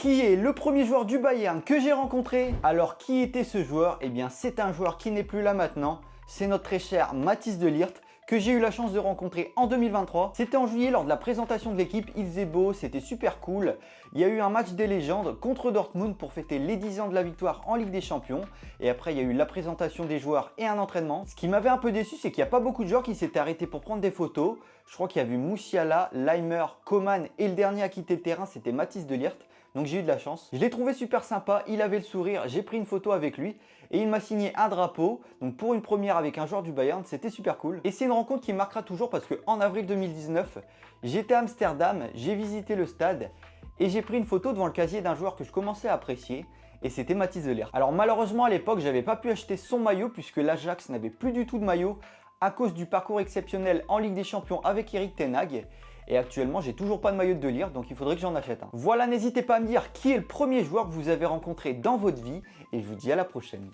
Qui est le premier joueur du Bayern que j'ai rencontré? Alors qui était ce joueur? Eh bien c'est un joueur qui n'est plus là maintenant. C'est notre très cher Mathys de Ligt que j'ai eu la chance de rencontrer en 2023. C'était en juillet lors de la présentation de l'équipe, il faisait beau, c'était super cool. Il y a eu un match des légendes contre Dortmund pour fêter les 10 ans de la victoire en Ligue des Champions. Et après il y a eu la présentation des joueurs et un entraînement. Ce qui m'avait un peu déçu, c'est qu'il n'y a pas beaucoup de joueurs qui s'étaient arrêtés pour prendre des photos. Je crois qu'il y a eu Moussiala, Leimer, Coman et le dernier à quitter le terrain c'était Mathys de Ligt. Donc j'ai eu de la chance. Je l'ai trouvé super sympa, il avait le sourire, j'ai pris une photo avec lui et il m'a signé un drapeau. Donc pour une première avec un joueur du Bayern, c'était super cool. Et c'est une rencontre qui me marquera toujours parce qu'en avril 2019, j'étais à Amsterdam, j'ai visité le stade et j'ai pris une photo devant le casier d'un joueur que je commençais à apprécier. Et c'était Mathys de Ligt. Alors malheureusement à l'époque, j'avais pas pu acheter son maillot puisque l'Ajax n'avait plus du tout de maillot à cause du parcours exceptionnel en Ligue des Champions avec Erik ten Hag. Et actuellement, j'ai toujours pas de maillot de Ligt, donc il faudrait que j'en achète un. Voilà, n'hésitez pas à me dire qui est le premier joueur que vous avez rencontré dans votre vie. Et je vous dis à la prochaine.